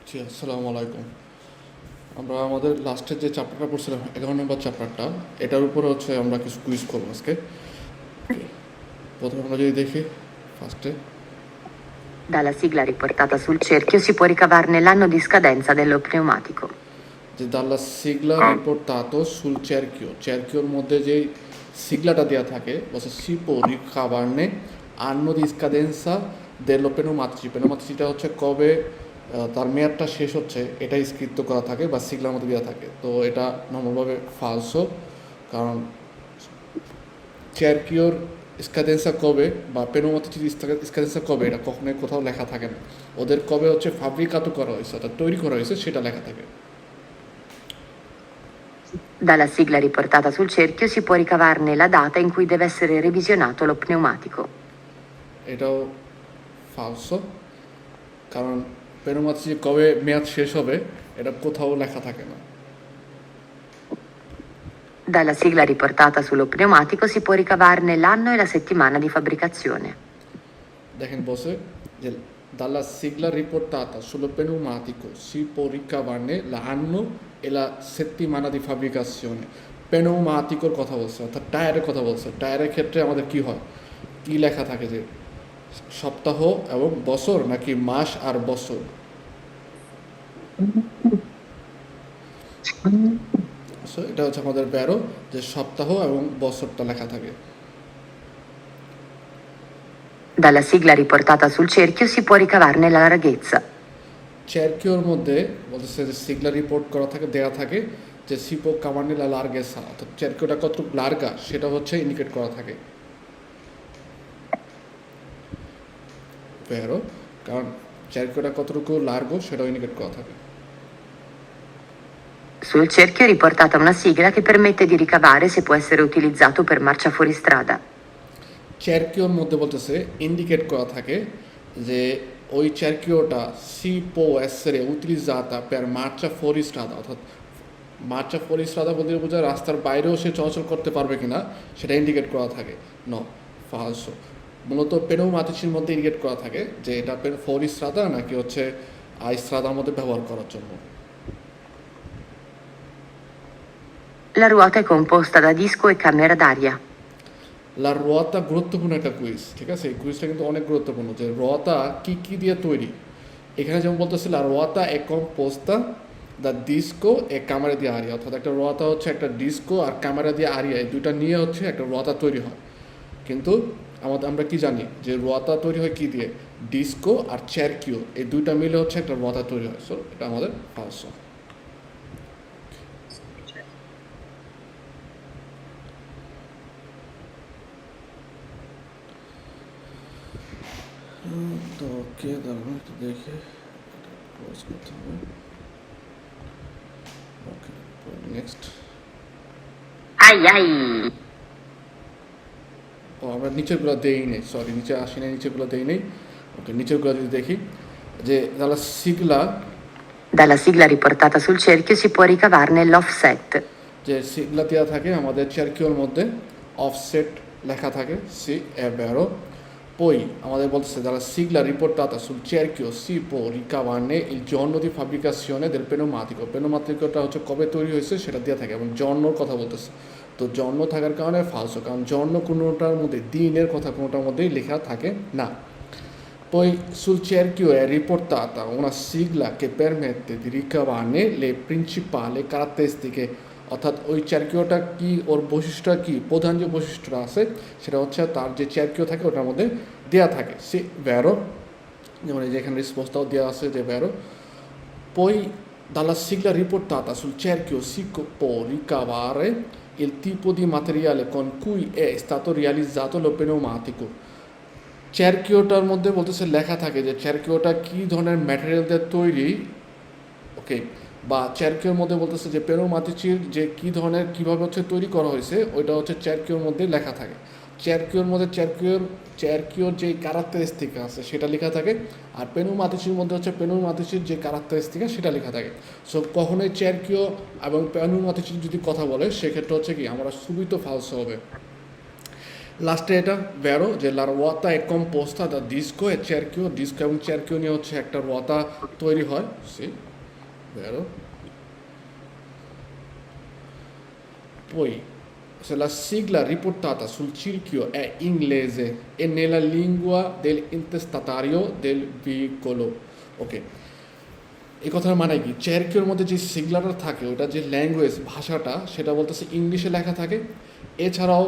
জি, আসসালামু আলাইকুম। আমরা আমাদের লাস্টের যে চ্যাপ্টারটা পড়ছিলাম 11 নম্বর চ্যাপ্টারটা, এটার উপরে আমরা কিছু কুইজ করবো আজকে। ওকে, প্রথমে আমরা যদি দেখি ফার্স্টে Dalla sigla riportata sul cerchio si può ricavarne l'anno di scadenza dello pneumatico. যে দাল্লা সিগলা রিপোর্ট তাতো সুল চেরকিও, চেরকিওর মধ্যে যে সিগলাটা দেওয়া থাকে বলছে সিপো রিকাভার্নে আন্নো দি স্কাদেন্সা দেলো পেনোমাত্রি, পেনোমাত্রিটা হচ্ছে কবে তার মেয়াদটা শেষ হচ্ছে এটা স্ক্রিপ্ত করা থাকে বা সিগলার মধ্যে দেওয়া থাকে। তো এটা নর্মালভাবে ফালসো, কারণ চেরকিওর স্কাদেন্সা কবে বা পেনোমাত্রির স্কাদেন্সা কবে এটা কখনোই কোথাও লেখা থাকে না। ওদের কবে হচ্ছে ফাব্রিকাতো করা হয়েছে অর্থাৎ তৈরি করা হয়েছে সেটা লেখা থাকে। Dalla sigla riportata sul cerchio si può ricavarne la data in cui deve essere revisionato lo pneumatico. এটাও ফালসো, কারণ পেনোমাত্রি কবে মেয়াদ শেষ হবে এটা কোথাও লেখা থাকে না। Dalla sigla riportata sullo pneumatico si può ricavarne l'anno e la settimana di fabbricazione. দেখেন বসে যে dalla sigla riportata sullo pneumatico si può ricavarne l'anno e la settimana di fabbricazione। পেনোমাটিকোর কথা বলছে অর্থাৎ টায়ারের কথা বলছে। টায়ারের ক্ষেত্রে আমাদের কি হয়, কি লেখা থাকে যে সপ্তাহ এবং বছর নাকি মাস আর বছর। সো এটা হচ্ছে আমাদের ব্যারো, যে সপ্তাহ এবং বছরটা লেখা থাকে। Dalla sigla riportata sul cerchio si può ricavarne la larghezza. চেরকিওর মধ্যে বলতেছে যে সিগলা রিপোর্ট করা থাকে, দেয়া থাকে যে সিপো কামানিলা লার্গেসা অর্থাৎ চেরকিওটা কতটুকু লার্গা সেটা হচ্ছে ইন্ডিকেট করা থাকে। ভেরো, কারণ চেরকিওটা কতটুকু লার্গো সেটাও ইন্ডিকেট করা থাকে। Sul cerchio è riportata una sigla che permette di ricavare se può essere utilizzato per marcia fuori strada. চেরকিওর মধ্যে বলতেছে ইন্ডিকেট করা থাকে যে ওই চেরকিওটা সি পো এসরে উতিলিজাতা পের মার্চা ফোরি স্ট্রাদা, অর্থাৎ মার্চা ফোরি স্ট্রাদা বলতে বোঝায় রাস্তার বাইরেও সে চলাচল করতে পারবে কিনা সেটা ইন্ডিকেট করা থাকে। ন ফালসো, মূলত পেনোমাতিসির মধ্যে ইন্ডিকেট করা থাকে যে এটা ফোরি স্ট্রাদা নাকি হচ্ছে আই স্ট্রাদার মধ্যে ব্যবহার করার জন্য। La ruota è composta da disco e camera d'aria. লা রোয়াতা গুরুত্বপূর্ণ একটা কুইজ, ঠিক আছে? এই কুইজটা কিন্তু অনেক গুরুত্বপূর্ণ যে রোয়াতা কী কী দিয়ে তৈরি। এখানে যেমন বলতেছে লা রোয়াতা এ কম্পোস্তা দ্য ডিস্কো এ ক্যামেরা দিয়ে আরিয়া, অর্থাৎ একটা রোয়াতা হচ্ছে একটা ডিস্কো আর ক্যামেরা দিয়ে আরিয়া, এই দুইটা নিয়ে হচ্ছে একটা রোয়াতা তৈরি হয়। কিন্তু আমরা কি জানি যে রোয়াতা তৈরি হয় কী দিয়ে, ডিস্কো আর চেরকিও এই দুইটা মিলে হচ্ছে একটা রোয়াতা তৈরি হয়। সো এটা আমাদের ফালসো। তো ওকে, দাঁড়ানো একটু দেখে ক্লোজ করতে হবে। ওকে, নেক্সট। Ai ai! ও আমরা নিচেরগুলো দেই নেই, সরি নিচে আসি নাই, নিচেরগুলো দেই নেই। ওকে, নিচেরগুলো যদি দেখি যে তাহলে সিগলা, Dalla sigla riportata sul cerchio si può ricavarne l'offset. যে সিগলা দেওয়া থাকে আমাদের চেরকিওর মধ্যে, অফসেট লেখা থাকে সি এ ব্যারো। পই আমাদের বলতেছে dalla sigla riportata sul cerchio si può ricavarne il giorno di fabbricazione del pneumatico। পেনোমাত্রিকটা হচ্ছে কবে তৈরি হয়েছে সেটা দেওয়া থাকে এবং জন্মর কথা বলতেছে। তো জন্ম থাকার কারণে ফালসো, কারণ জন্ম কোনোটার মধ্যে, দিনের কথা কোনোটার মধ্যেই লেখা থাকে না। Poi sul cerchio è riportata una sigla che permette di ricavarne le principali caratteristiche, অর্থাৎ ওই চেরকিওটা কি, ওর বৈশিষ্ট্য কি, প্রধান যে বৈশিষ্ট্যটা আছে সেটা হচ্ছে তার যে চেরকিও থাকে ওটার মধ্যে দেয়া থাকে সে ভ্যারো, যেমন এই যে এখানে রিসপন্সটাও দেওয়া আছে যে ভ্যারো। Poi dalla sigla riportata sul cerchio si può ricavare il tipo di materiale con cui è stato realizzato lo pneumatico। চেরকিওটার মধ্যে বলতেছে লেখা থাকে যে চেরকিওটা কী ধরনের ম্যাটেরিয়াল দিয়ে তৈরি। ওকে, বা চেরকিওর মধ্যে বলতেছে যে পেনোমাতিচির যে কী ধরনের কীভাবে হচ্ছে তৈরি করা হয়েছে ওইটা হচ্ছে চেরকিওর মধ্যে লেখা থাকে। চেরকিওর মধ্যে চেরকিওর যে ক্যারেক্টারিস্টিক আছে সেটা লেখা থাকে, আর পেনোমাতিচির মধ্যে হচ্ছে পেনোমাতিচির যে ক্যারেক্টারিস্টিক সেটা লেখা থাকে। সো কখনোই চেরকিও এবং পেনোমাতিচির যদি কথা বলে সেক্ষেত্রে হচ্ছে কি আমরা সুবিত ফালসো হবে। লাস্টে এটা ভেরো যে লা রুয়াতা এ কম্পোস্তা দা ডিস্কো এ চেরকিও, ডিস্কো এবং চেরকিও নিয়ে হচ্ছে একটা রুয়াতা তৈরি হয়। সি ভেরো poi se la sigla riportata sul cerchio è inglese e nella lingua dell'intestatario del veicolo. Ok, এই কথার মানে কি, চেরকিওর মধ্যে যে সিগলারটা থাকে ওটা যে ল্যাঙ্গুয়েজ ভাষাটা সেটা বলতেছে ইংলিশে লেখা থাকে। এছাড়াও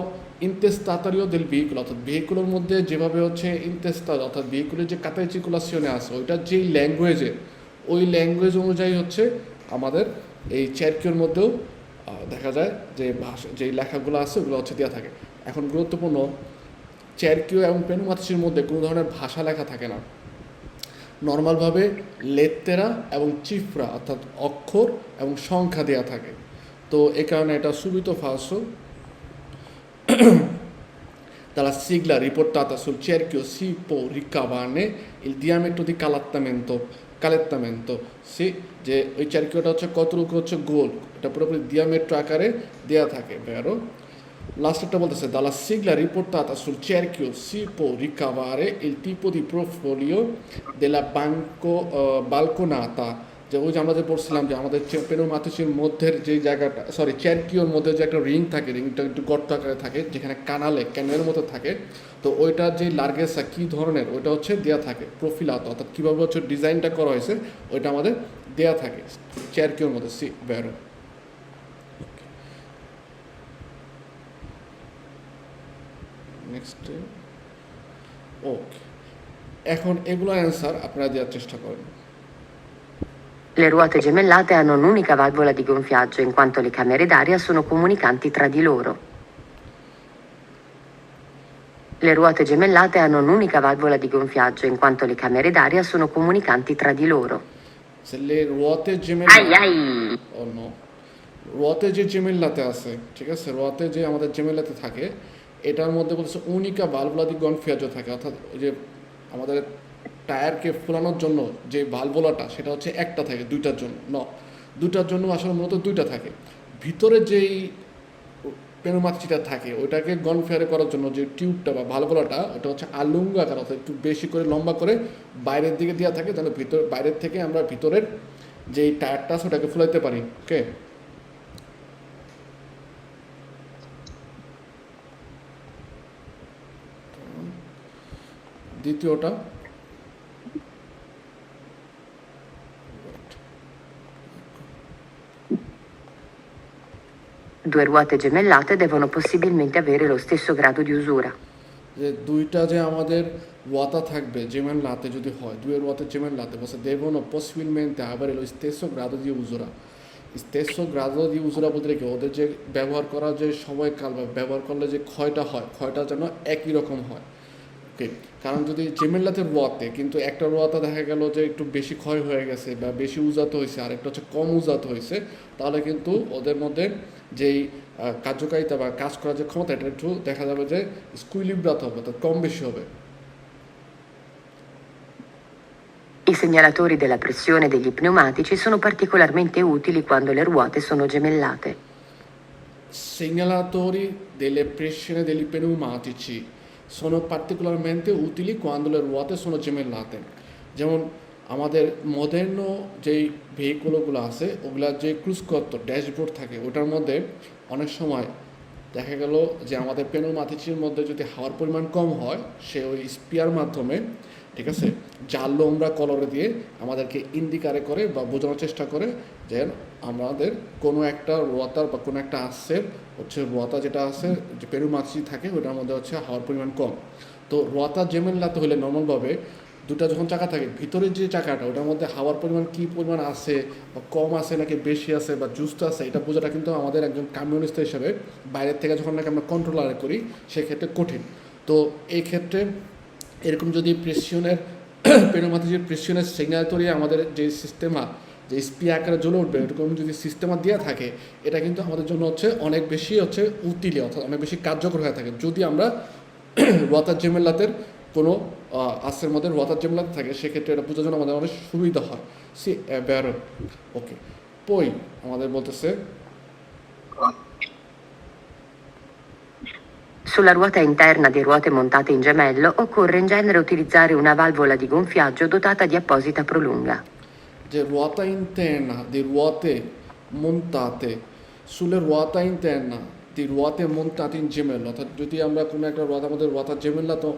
ইন্তেস্তাতারিও দেল ভেহিকুল অর্থাৎ ভেহিকুলের মধ্যে যেভাবে হচ্ছে ইন্তেস্তা অর্থাৎ ভেহিকুলের যে কাতাইচিকুলাসিওনে আছে ওইটা যেই ল্যাঙ্গুয়েজে ওই ল্যাঙ্গুয়েজ অনুযায়ী হচ্ছে আমাদের এই চেরকিওর মধ্যেও দেখা যায় যে ভাষা যেই লেখাগুলো আছে ওগুলো হচ্ছে দেওয়া থাকে। এখন গুরুত্বপূর্ণ, চেরকিও এবং পেনুমাতিসির মধ্যে কোনো ধরনের ভাষা লেখা থাকে না। নর্মালভাবে লেত্তেরা এবং চিফরা অর্থাৎ অক্ষর এবং সংখ্যা দেওয়া থাকে। তো এ কারণে এটা subito falso. Dalla sigla riportata sul cerchio si può ricavarne il diametro di calettamento, সি যে ওই চেরকিওটা হচ্ছে কতটুকু হচ্ছে গোল, এটা পুরোপুরি diametro আকারে দেওয়া থাকে। ভেরো লাস্টেরটা বলতেছে dalla sigla riportata sul cerchio si può ricavare il tipo di profilo della balconata, যে ওই যে আমরা যে পড়ছিলাম যে আমাদের পেনুমাতিসির মধ্যের যে জায়গাটা সরি চেরকিওর মধ্যে যে একটা রিং থাকে, রিংটা একটু গর্ত আকারে থাকে যেখানে ক্যানেলের মতো থাকে। তো ওইটার যে লার্গেসা কী ধরনের ওইটা হচ্ছে দেওয়া থাকে প্রোফিলাত, অর্থাৎ কীভাবে হচ্ছে ডিজাইনটা করা হয়েছে ওইটা আমাদের দেওয়া থাকে চেরকিওর মধ্যে। C ভেরো next. ওকে, এখন এগুলো অ্যান্সার আপনারা দেওয়ার চেষ্টা করেন। Le ruote gemellate hanno un'unica valvola di gonfiaggio in quanto le camere d'aria sono comunicanti tra di loro. Le ruote gemellate hanno un'unica valvola di gonfiaggio in quanto le camere d'aria sono comunicanti tra di loro. Se le ruote gemellate Ai ai! O no, রোয়াতে যে জেমেল্লাতে আছে, ঠিক আছে, রোয়াতে যে আমাদের জেমেল্লাতে থাকে এটার মধ্যে বলছে উনিকা ভালভোলা দি গনফিয়াজো থাকে, অর্থাৎ ওই যে আমাদের টায়ারকে ফোলানোর জন্য যে ভালভোলাটা সেটা হচ্ছে একটা থাকে, দুইটার জন্য দুইটার জন্য আসলে মূলত দুইটা থাকে। ভিতরে যেই পেনুমাতিটা থাকে ওইটাকে গনফেয়ারে করার জন্য যে টিউবটা বা ভালভোলাটা ওটা হচ্ছে আলুঙ্গাকার, অর্থাৎ একটু বেশি করে লম্বা করে বাইরের দিকে দেওয়া থাকে, তাহলে বাইরের থেকে আমরা ভিতরের যেই টায়ারটা আছে ওটাকে ফুলাইতে পারি। ওকে, দ্বিতীয়টা Due ruote gemellate devono possibilmente avere lo stesso grado di usura. যে দুইটা যে আমাদের রোয়াতা থাকবে জেমেল্লাতে যদি হয়, দুয়ের রোয়াতে জেমেল্লাতে বলছে devono possibilmente avere lo stesso grado di usura। stesso grado di usura বলতে কি ওদের যে ব্যবহার করার যে সময়কাল বা ব্যবহার করলে যে ক্ষয়টা হয় ক্ষয়টা যেন একই রকম হয়। ওকে, কারণ যদি জেমেল্লাতে রোয়াতে কিন্তু একটা রোয়াতা দেখা গেল যে একটু বেশি ক্ষয় হয়ে গেছে বা বেশি উজাত হয়েছে আর একটা হচ্ছে কম উজাত হয়েছে, তাহলে কিন্তু ওদের মধ্যে যেই কার্যকারিতা বা কাজ করার যে ক্ষমতা এটা একটু দেখা যাবে যে স্কুইলিব্রাত হবে, অর্থাৎ কম বেশি হবে। I segnalatori della pressione degli pneumatici sono particolarmente utili quando le ruote sono gemellate. Segnalatori delle pressioni degli pneumatici sono particolarmente utili quando le ruote sono gemellate। যেমন আমাদের মডার্ন যেই ভেহিকুলগুলো আছে ওগুলার যে ক্রুজ কত ড্যাশবোর্ড থাকে ওটার মধ্যে অনেক সময় দেখা গেল যে আমাদের পেনুমাতিচির মধ্যে যদি হাওয়ার পরিমাণ কম হয় সে ওই স্পিয়ার মাধ্যমে, ঠিক আছে, জাল লোমরা কলরে দিয়ে আমাদেরকে ইন্ডিকারে করে বা বোঝানোর চেষ্টা করে যে আমাদের কোনো একটা রোয়াতার বা কোনো একটা আসছের হচ্ছে রোয়াতা যেটা আছে যে পেনুমাতিচি থাকে ওটার মধ্যে হচ্ছে হাওয়ার পরিমাণ কম। তো রোয়াতা জেমেল্লাতে হলে নর্মালভাবে দুটা যখন চাকা থাকে ভিতরের যে চাকাটা ওটার মধ্যে হাওয়ার পরিমাণ কী পরিমাণ আছে বা কম আছে নাকি বেশি আছে বা জুস্ত আছে এটা বোঝাটা কিন্তু আমাদের একজন কামিউনিস্ট হিসেবে বাইরের থেকে যখন নাকি আমরা কন্ট্রোলার করি সেক্ষেত্রে কঠিন। তো এই ক্ষেত্রে এরকম যদি প্রেসিয়নের পেনুমাতিচির প্রেসিয়নের সিগন্যালতরি আমাদের যে সিস্টেমা যে স্পি আকারে জ্বলে উঠবে এরকম যদি সিস্টেমা দেওয়া থাকে এটা কিন্তু আমাদের জন্য হচ্ছে অনেক বেশি হচ্ছে উতিলে অর্থাৎ অনেক বেশি কার্যকর হয়ে থাকে যদি আমরা রোয়াতার জেমেল্লাতের কোনো আসের মধ্যে রোয়াতার জেমেল্লাতে থাকে, সেক্ষেত্রে এটা বোঝার জন্য আমাদের অনেক সুবিধা হয়। সি ব্যারো ওকে, পই আমাদের বলতেছে Sulla ruota interna di ruote montate in gemello occorre in genere utilizzare una valvola di gonfiaggio dotata di apposita prolunga. যে ruota interna di ruote montate sulle ruota interna di ruote montate in gemello, অর্থাৎ যদি আমরা কোনো একটা রোয়াতার মধ্যে রোয়াতা জেমেল্লাতো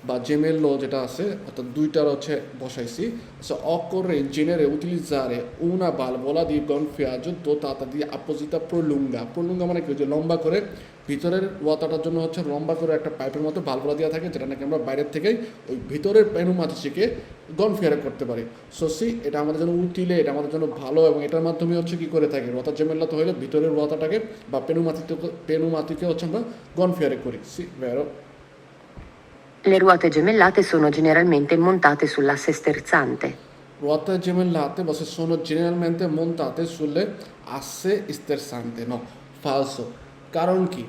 বা জেমেল্লো যেটা আছে অর্থাৎ দুইটার হচ্ছে বসাইছি, so occorre in genere utilizzare una valvola di gonfiaggio dotata di apposita prolunga. prolunga মানে কি, যে লম্বা করে ভিতরের রোয়াতাটার জন্য হচ্ছে লম্বা করে একটা পাইপের মতো ভালভোলা দেওয়া থাকে, যেটা নাকি আমরা বাইরের থেকেই ওই ভিতরের পেনুমাতিচিকে গনফিয়ারে করতে পারি। সো সি এটা আমাদের জন্য উটিলে, এটা আমাদের জন্য ভালো, এবং এটার মাধ্যমে হচ্ছে কি করে থাকি, রোয়াতা জেমেল্লাতে হলে ভিতরের রোয়াতাটাকে বা পেনুমাতিকে হচ্ছে আমরা গনফিয়ারে করি। C ভেরো। Le ruote gemellate sono generalmente montate sull'asse sterzante. Ruote gemellate sono generalmente montate sulle asse sterzante. No, falso. কারণ কি,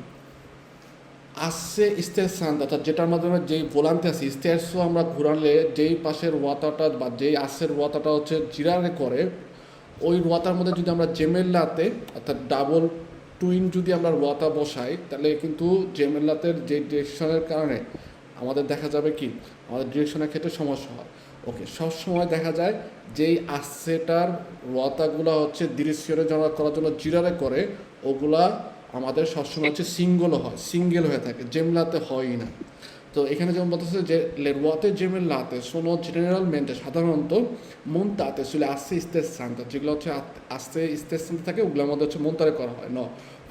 আsse sterzante অর্থাৎ যেটার মাধ্যমে যেই ভোলান্তে আছে স্টেরসও আমরা ঘুরালে যেই পাশের ওয়াতাটা বা যেই আসের ওয়াতাটা হচ্ছে জিরারে করে, ওই রোয়াতার মধ্যে যদি আমরা জেমেল্লাতে অর্থাৎ ডাবল টুইন যদি আমরা রোয়াতা বসাই, তাহলে কিন্তু জেমেল্লাতের যে ডিরেকশনের কারণে আমাদের দেখা যাবে কি, আমাদের ডিরেকশনের ক্ষেত্রে সমস্যা হয়। ওকে, সবসময় দেখা যায় যেই আসেটার রোয়াতাগুলো হচ্ছে ডিরেকশনে জমা করার জন্য জিরারে করে, ওগুলা আমাদের সবসময় হচ্ছে সিঙ্গেল হয়ে থাকে, জেমলাতে হয়ই না। তো এখানে যেমন বলতেছে যে le ruote gemellate sono generalmente সাধারণত montate sulle asse sterzante, যেগুলো হচ্ছে asse sterzante থাকে ওগুলোর মধ্যে হচ্ছে মন্তারে করা হয়। No,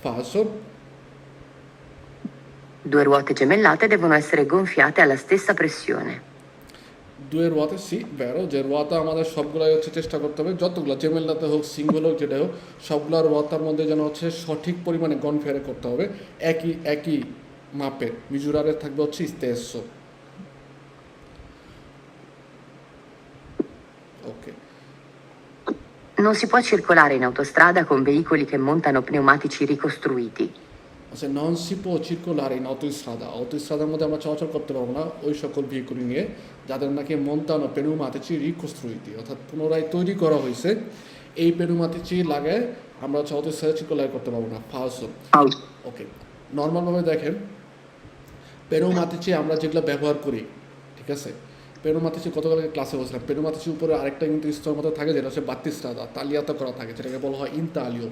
falso. Due ruote gemellate devono essere gonfiate alla stessa pressione. দুয়ে রোয়াতে সি ভেরো, যে রোয়াতা আমাদের সবগুলাই হচ্ছে চেষ্টা করতে হবে, যতগুলো জেমেল্লাতে হোক সিঙ্গল হোক যেটা হোক, সবগুলো রোয়াতার মধ্যে যেন হচ্ছে সঠিক পরিমাণে গনফিয়ারে করতে হবে, একই মাপে মিজুরারে থাকবে হচ্ছে স্টেসো। ওকে, Non si può circolare in autostrada con veicoli che montano pneumatici ricostruiti. আচ্ছা, নন সিপো চিরকুলার ইন অটোস্ট্রাদার মধ্যে আমরা চলাচল করতে পারবো না ওই সকল ভেহিকুল নিয়ে যাদের নাকি মন্তানো পেনুমাতিচি রিকনস্ট্রুইতি অর্থাৎ পুনরায় তৈরি করা হয়েছে, এই পেনুমাতিচি লাগে আমরা হচ্ছে অটোস্ট্রাদা চিরকুলার করতে পারবো না। ফালসো। ওকে, নর্মালভাবে দেখেন পেনুমাতিচি আমরা যেগুলো ব্যবহার করি, ঠিক আছে, পেনুমাতিচি গতকাল ক্লাসে বলছিলাম, পেনুমাতিচি উপরে আরেকটা কিন্তু স্তর মতো থাকে যেটা হচ্ছে বাত্তিস্ট্রাদা, তালিয়াতে করা থাকে, যেটাকে বলা হয় ইনতালিও।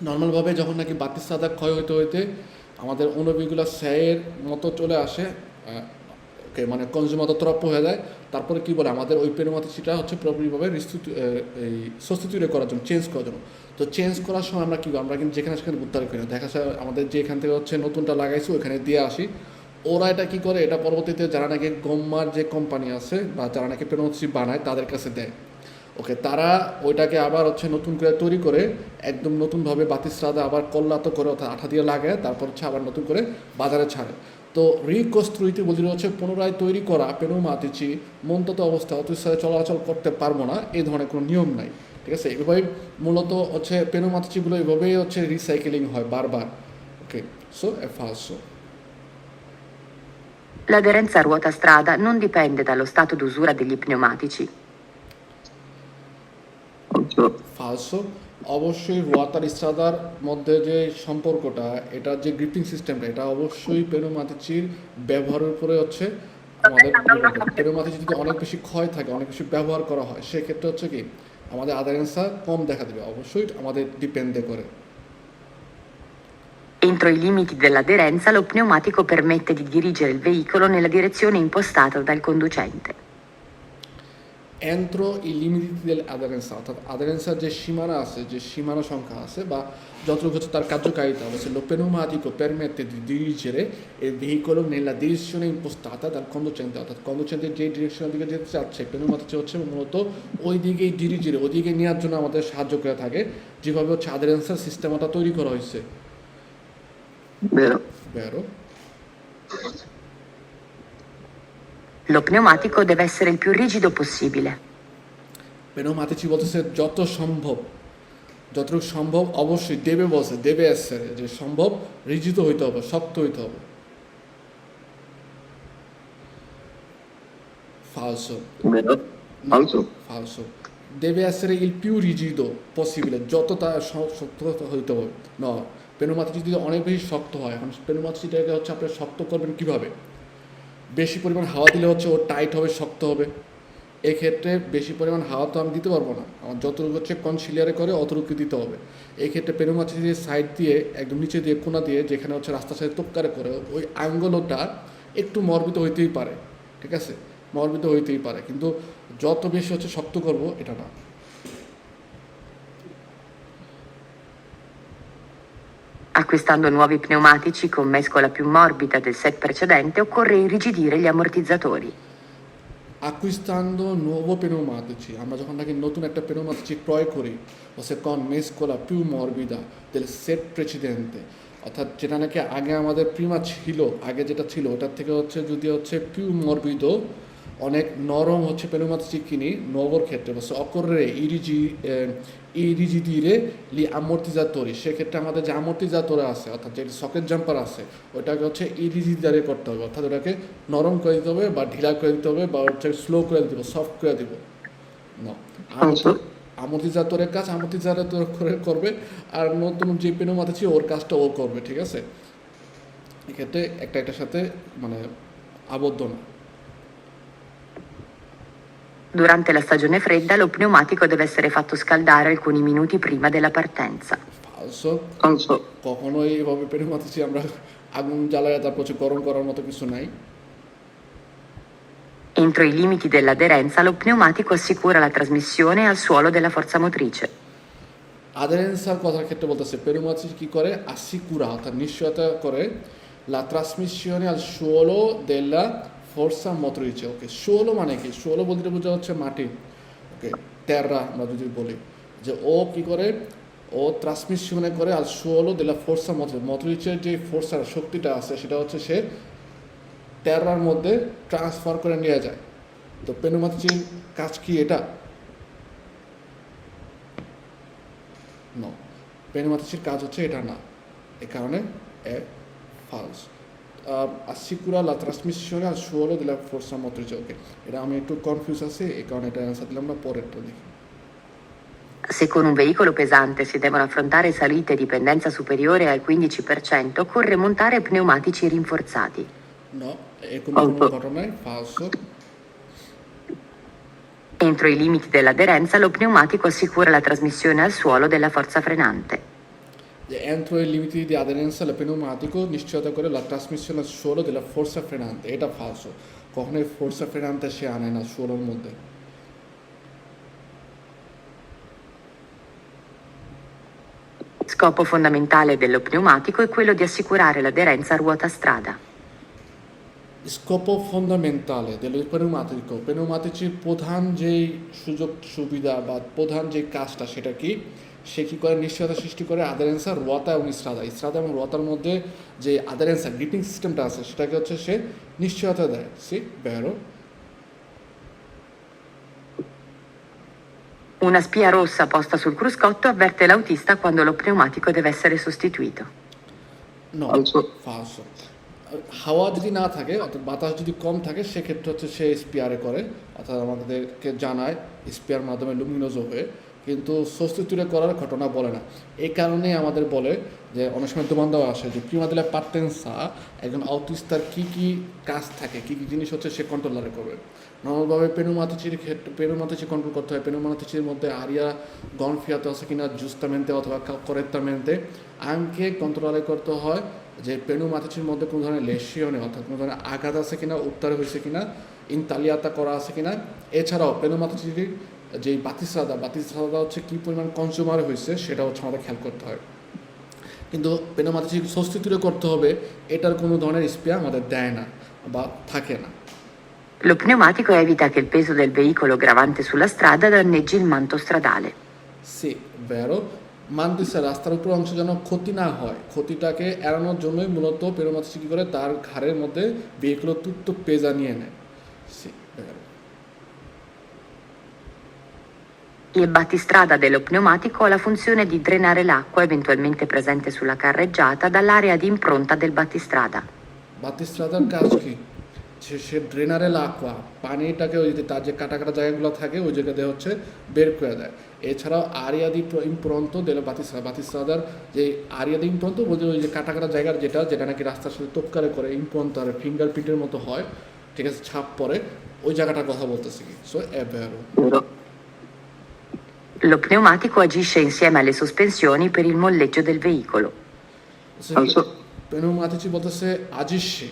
নর্মালভাবে যখন নাকি বাত্তিস্ট্রাদা ক্ষয় হইতে হইতে আমাদের অণুবীগুলো স্যায়ের মতো চলে আসে, ওকে মানে কনজিউমার তরপ্প হয়ে যায়, তারপরে কি বলে আমাদের ওই পেনুমাতিচিটা হচ্ছে পুরোপুরিভাবে এই সস্তিতুরে করার জন্য, চেঞ্জ করার জন্য। তো চেঞ্জ করার সময় আমরা কী করি, আমরা কিন্তু যেখানে সেখানে উদ্ধার করি না, দেখা যায় আমাদের যে এখান থেকে হচ্ছে নতুনটা লাগাইছি ওখানে দিয়ে আসি। ওরা এটা কী করে, এটা পরবর্তীতে যারা নাকি গম্মার যে কোম্পানি আছে বা যারা নাকি পেনুমাতিচি বানায় তাদের কাছে দেয়। ওকে, তারা ওইটাকে আবার হচ্ছে নতুন করে তৈরি করে একদম নতুনভাবে বাতিস্ট্রাদা আবার কল্লাত করে অর্থাৎ আঠা দিয়ে লাগায়, তারপর হচ্ছে আবার নতুন করে বাজারে ছাড়ে। তো রিকনস্ট্রুইতি বলতে হচ্ছে পুনরায় তৈরি করা পেনুমাতিচি মন্তত অবস্থা অটোস্ট্রাদায় চলাচল করতে পারবো না, এই ধরনের কোনো নিয়ম নাই, ঠিক আছে। এভাবেই মূলত হচ্ছে পেনুমাতিচিগুলো এভাবেই হচ্ছে রিসাইকেলিং হয় বারবার। ওকে, সো এ ফালসো। L'aderenza a ruota strada non dipende dallo stato d'usura degli pneumatici. ফালসো। অবশ্যই রোয়াতার স্ট্রাদার মধ্যে যে সম্পর্কটা, এটা যে গ্রিপিং সিস্টেমটা, এটা অবশ্যই পেনুমাতিচির ব্যবহারের উপরে হচ্ছে আমাদের পেনুমাতিচি যদি অনেক বেশি ক্ষয় থাকে, অনেক বেশি ব্যবহার করা হয়, সেক্ষেত্রে হচ্ছে কি আমাদের আদারেন্সা কম দেখা দেবে, অবশ্যই আমাদের ডিপেন্ডে করে। Entro i limiti dell'aderenza, lo pneumatico permette di dirigere il veicolo nella direzione impostata dal conducente. এন্ট্রো ই লিমিটি দেল আদারেন্সা অর্থাৎ আদারেন্সার যে সীমানা আছে, যে সীমানা সংখ্যা আছে বা যতটুকু হচ্ছে তার কার্যকারিতা অবশ্যই lo pneumatico permette di dirigere il veicolo nella direzione impostata dal conducente, অর্থাৎ কন্ডুচেন্টের যে ডিরেকশনের দিকে যেতে চাচ্ছে পেনুমাতিচি হচ্ছে মূলত ওই দিকেই ডিরিজের ওই দিকে নেওয়ার জন্য আমাদের সাহায্য করে থাকে, যেভাবে হচ্ছে আদারেন্সার সিস্টেমটা তৈরি করা হয়েছে। বেরো। Lo pneumatico deve essere il più rigido possibile. পেনুমাতিচি বলতেছে যতটুকু সম্ভব অবশ্যই দেবে এসে যে সম্ভব রিজিত হইতে হবে, শক্ত হইতে হবে। ফালসো। ফালসো। deve essere il più rigido possibile, যত তা শক্ত হইতে হবে। ন পেনুমাতিচি যদি অনেক বেশি শক্ত হয়, এখন পেনুমাতিচিটাকে হচ্ছে আপনি শক্ত করবেন কীভাবে? বেশি পরিমাণ হাওয়া দিলে হচ্ছে ও টাইট হবে, শক্ত হবে। এক্ষেত্রে বেশি পরিমাণ হাওয়া তো আমি দিতে পারবো না, আমার যতটুকু হচ্ছে কনসিলিয়ারে করে অতটুকু দিতে হবে। এই ক্ষেত্রে পেনুমাতিচির সাইড দিয়ে একদম নিচে দিয়ে কোনা দিয়ে যেখানে হচ্ছে রাস্তার সাথে তোপকারে করে ওই আঙ্গুলটা একটু মর্বিত হইতেই পারে, ঠিক আছে, মর্বিত হইতেই পারে, কিন্তু যত বেশি হচ্ছে শক্ত করব এটা না। Acquistando nuovi pneumatici con mescola più morbida del set precedente, occorre irrigidire gli ammortizzatori. Acquistando nuovo pneumatici, আমরা যখন নাকি নতুন একটা pneumatici ক্রয় করি, o se con mescola più morbida del set precedente, অর্থাৎ যেটা নাকি আগে আমাদের প্রিমা ছিল, আগে যেটা ছিল ওটার থেকে হচ্ছে যদি হচ্ছে più morbido, অনেক নরম হচ্ছে pneumatici কিনি নোভোর ক্ষেত্রে, বলছে occorre irrigidire gli ammortizzatori, সেক্ষেত্রে আমাদের যে amortizzatore আছে অর্থাৎ যে সকেট জাম্পার আছে ওটাকে হচ্ছে ইরিজিদারে করতে হবে, অর্থাৎ ওটাকে নরম করে দিতে হবে বা ঢিলা করে দিতে হবে বা হচ্ছে স্লো করে দিব, সফট করে দিব। আমর্টিজাতরের কাজ আমর্টিজাতর করবে, আর নতুন যে পেনুমাতিচি ওর কাজটা ও করবে, ঠিক আছে। এক্ষেত্রে একটা একটার সাথে মানে আবদ্ধ না। Durante la stagione fredda lo pneumatico deve essere fatto scaldare alcuni minuti prima della partenza. ফালসো, কখনোই এইভাবে পেনুমাতিচি আমরা আগুন জ্বালায় তারপর হচ্ছে গরম করার মতো কিছু নাই। Entro i limiti dell'aderenza, lo pneumatico assicura la trasmissione al suolo della forza motrice. আদেরেন্সার কথার ক্ষেত্রে বলতেছে পেনুমাতিচি কি করে, আসিকুরা অর্থাৎ নিশ্চয়তা করে লা ট্রান্সমিশনে আল সুয়োলো দেলা ফোর্সা মোটরিচে। ওকে, সুয়োলো মানে কি? সুয়োলো বলতে বোঝা হচ্ছে মাটি, ওকে, তেররা আমরা যদি বলি যে ও কি করে, ও ট্রান্সমিশনে করে আল সুয়োলো দেলা ফোর্সা মোটরিচের যে ফোর্সার শক্তিটা আছে সেটা হচ্ছে সে তেররার মধ্যে ট্রান্সফার করে নিয়ে যায়। তো পেনুমাতিচির কাজ কি এটা? ন, পেনুমাতিচির কাজ হচ্ছে এটা না, এ কারণে এ ফালস। assicura la trasmissione al suolo della forza motrice। ওকে, এটা আমি একটু কনফিউজ আছি, এই কারণে এটা অ্যান্সার দিলাম না, পরেরটা দেখি। Se con un veicolo pesante si devono affrontare salite di pendenza superiore al 15%, occorre montare pneumatici rinforzati. No, è come কোনো ঘটনায় falso। Entro i limiti dell'aderenza, lo pneumatico assicura la trasmissione al suolo della forza frenante. Entro i limiti di aderenza lo pneumatico নিশ্চয়তা করে la trasmissione al suolo della forza frenante, এটা falso। কখনোই forza frenante সে আনে না সুয়োলোর মধ্যে। Scopo fondamentale dello pneumatico è quello di assicurare l'aderenza a ruota strada. স্কোপো ফন্ডামেন্টালে del pneumatico, পেনুমাতিচির প্রধান যেই সুযোগ সুবিধা বা প্রধান যে কাজটা সেটা কি, সে কী করে, নিশ্চয়তা সৃষ্টি করে আদারেন্সা রোয়াতা এবং ইস্রাদা, ইস্রাদা এবং রোয়াতার মধ্যে যে আদারেন্সা গ্রিপিং সিস্টেমটা আছে সেটাকে হচ্ছে সে নিশ্চয়তা দেয়। সি বেরো। Una spia rossa posta sul cruscotto avverte l'autista quando lo pneumatico deve essere sostituito. No, falso। হাওয়া যদি না থাকে অর্থাৎ বাতাস যদি কম থাকে সেক্ষেত্রে হচ্ছে সে স্পিয়ারে করে, অর্থাৎ আমাদেরকে জানায় স্পিয়ার মাধ্যমে লুমিনোজো হয়ে, কিন্তু সস্তিতুরে করার ঘটনা বলে না। এই কারণে আমাদের বলে যে অনেক সময় দোমান্দাও আসে যে প্রিমা দিলা পার্টেন্সা একজন আউটিস্টার কী কী কাজ থাকে, কী কী জিনিস হচ্ছে সে কন্ট্রোলারে করবে। নর্মালভাবে পেনুমাতিচির ক্ষেত্রে পেনুমাতিচি কন্ট্রোল করতে হয়, পেনুমাতিচির মধ্যে আরিয়া গনফিয়াতে আছে কিনা, জুস্তামেন্তে অথবা করেক্টামেন্তে আঙ্কে কন্ট্রোলারে করতে হয় যে পেনুমাতিচির মধ্যে কোনো ধরনের লেশিয়নে অর্থাৎ কোনো ধরনের আঘাত আছে কিনা, উত্তারে হয়েছে কিনা, ইনতালিয়াতা করা আছে কিনা। এছাড়াও পেনুমাতিচির যেই বাতিস্রাদা হচ্ছে কী পরিমাণ কনজিউমার হয়েছে সেটা হচ্ছে আমাদের খেয়াল করতে হয়। কিন্তু পেনুমাতিচি সস্তিতুরে করতে হবে এটার কোনো ধরনের স্পিয়া আমাদের দেয় না বা থাকে না। Lo pneumatico evita che il peso del veicolo gravante sulla strada danneggi il manto stradale. সি বেরো, মানতেছে রাস্তার উপর অংশ যেন ক্ষতি না হয়, ক্ষতিটাকে এড়ানোর জন্যই মূলত পেনুমাতিচি কী করে তার ঘাড়ের মধ্যে ভেহিকুলো তুত্ত পেজা নিয়ে নেয়। সি বেরো। Il battistrada dello pneumatico ha la funzione di drenare l'acqua eventualmente presente sulla carreggiata dall'area di impronta del battistrada. বাতিস্রাদার কাজ কি? সে ড্রেনারে লাকুয়া পানিটাকে ওই যে তার যে কাটা কাটা জায়গাগুলো থাকে ওই জায়গা দিয়ে হচ্ছে বের করে দেয়। এছাড়াও আরিয়া দি ইম্প্রন্তো দেলো বাতিস্রাদার যে আরিয়া দি ইম্প্রন্তো বলতে ওই যে কাটা কাটা জায়গার যেটা নাকি রাস্তার সাথে তোপকারে করে ইম্প্রন্তো আর ফিঙ্গারপ্রিন্টের মতো হয়, ঠিক আছে, ছাপ পরে ওই জায়গাটার কথা বলতেছি কি। সো এ ভেরো। Lo pneumatico agisce insieme alle sospensioni per il molleggio del veicolo. পেনুমাতিচি বলতেছে আজিসে,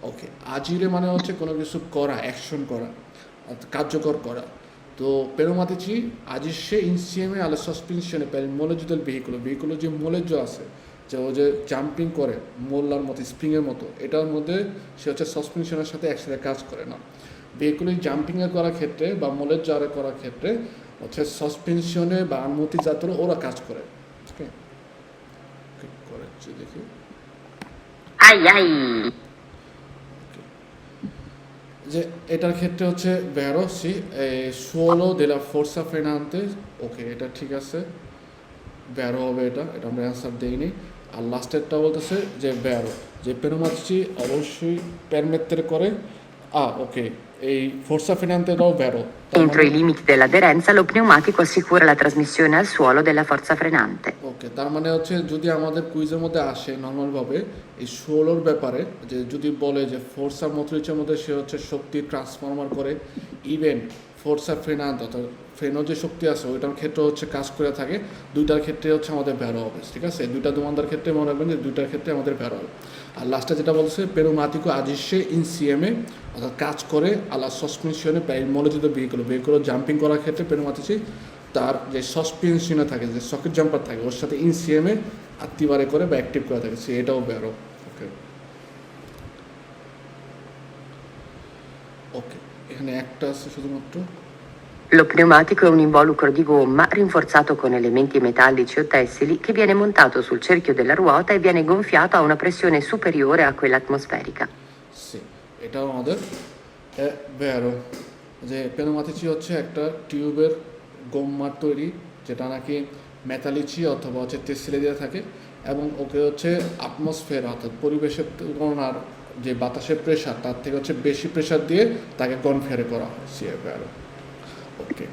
ওকে, আজিরে মানে হচ্ছে কোনো কিছু করা, অ্যাকশন করা, কার্যকর করা। তো পেনুমাতিচি আজিসে ইনসিএমে আলে সাসপেনশনে পেল মোলেজ del ভেহিকুলো যে মোলেজ আছে, যে ও যে জাম্পিং করে মোল্লার মতো স্প্রিংয়ের মতো, এটার মধ্যে সে হচ্ছে সাসপেনশনের সাথে একসাথে কাজ করে না। ভেহিকুলো জাম্পিংয়ে করার ক্ষেত্রে বা মোলেজ জারে করার ক্ষেত্রে হচ্ছে সাসপেনশনে বা আনুমতিজাতর ওরা কাজ করে। ওকে, করেছি দেখি। Ai ai! যে এটার ক্ষেত্রে হচ্ছে ভেরো সি সোলো দে লা ফোর্সা ফ্রেনান্তে, ওকে এটা ঠিক আছে, ভেরো হবে এটা আমরা অ্যান্সার দিইনি। আর লাস্টেরটা বলতেছে যে ভেরো, যে পেনুমাতিচি অবশ্যই পেরমেত্তের করে, ওকে, এই forza ফ্রেনান্তেটাও ভেরো। Entro i limiti dell'aderenza, lo pneumatico assicura la trasmissione al suolo della forza frenante. ওকে, তার মানে হচ্ছে যদি আমাদের কুইজের মধ্যে আসে নর্মালভাবে এই ষোলোর ব্যাপারে, যে যদি বলে যে ফোর্সা মোটরিচের মধ্যে সে হচ্ছে শক্তি ট্রান্সফরমার করে, ইভেন ফোর্সা ফ্রেনান্ত অর্থাৎ ফ্রেনও যে শক্তি আছে ওইটার ক্ষেত্রে হচ্ছে কাজ করে থাকে, দুইটার ক্ষেত্রে হচ্ছে আমাদের ভ্যারো হবে, ঠিক আছে, দুইটা দোকানদার ক্ষেত্রে মনে রাখবেন যে দুইটার ক্ষেত্রে আমাদের ভ্যারো হবে। আর লাস্টে যেটা বলছে পেনুমাতিকো আজিসে ইনসিএমে অর্থাৎ কাজ করে আলা সসপেনশনে প্রায় মনোজিত ভেহিকুলো জাম্পিং করার ক্ষেত্রে পেনুমাতিচি তার যে সসপেনশনে থাকে, যে সকেট জাম্পার থাকে, ওর সাথে ইনসিএমে আত্মিবারে করে বা অ্যাক্টিভ করে থাকে, সে এটাও ভ্যারো। ওকে ওকে, এখানে একটা আছে শুধুমাত্র। Lo pneumatico è un involucro di gomma rinforzato con elementi metallici o tessili che viene montato sul cerchio della ruota e viene gonfiato a una pressione superiore a quella atmosferica. সি, এটাও আমাদের ভ্যারো। যে পেনুমাতিচি হচ্ছে একটা টিউবের গোম্মার তৈরি, যেটা নাকি মেটালিচি অথবা হচ্ছে টেসিলে দেওয়া থাকে, এবং ওকে হচ্ছে আটমসফিয়ার অর্থাৎ পরিবেশের তুলনার যে বাতাসের প্রেশার তার থেকে হচ্ছে বেশি প্রেশার দিয়ে তাকে গনফিয়ারে করা হয়, সি ভ্যারো। ওকে।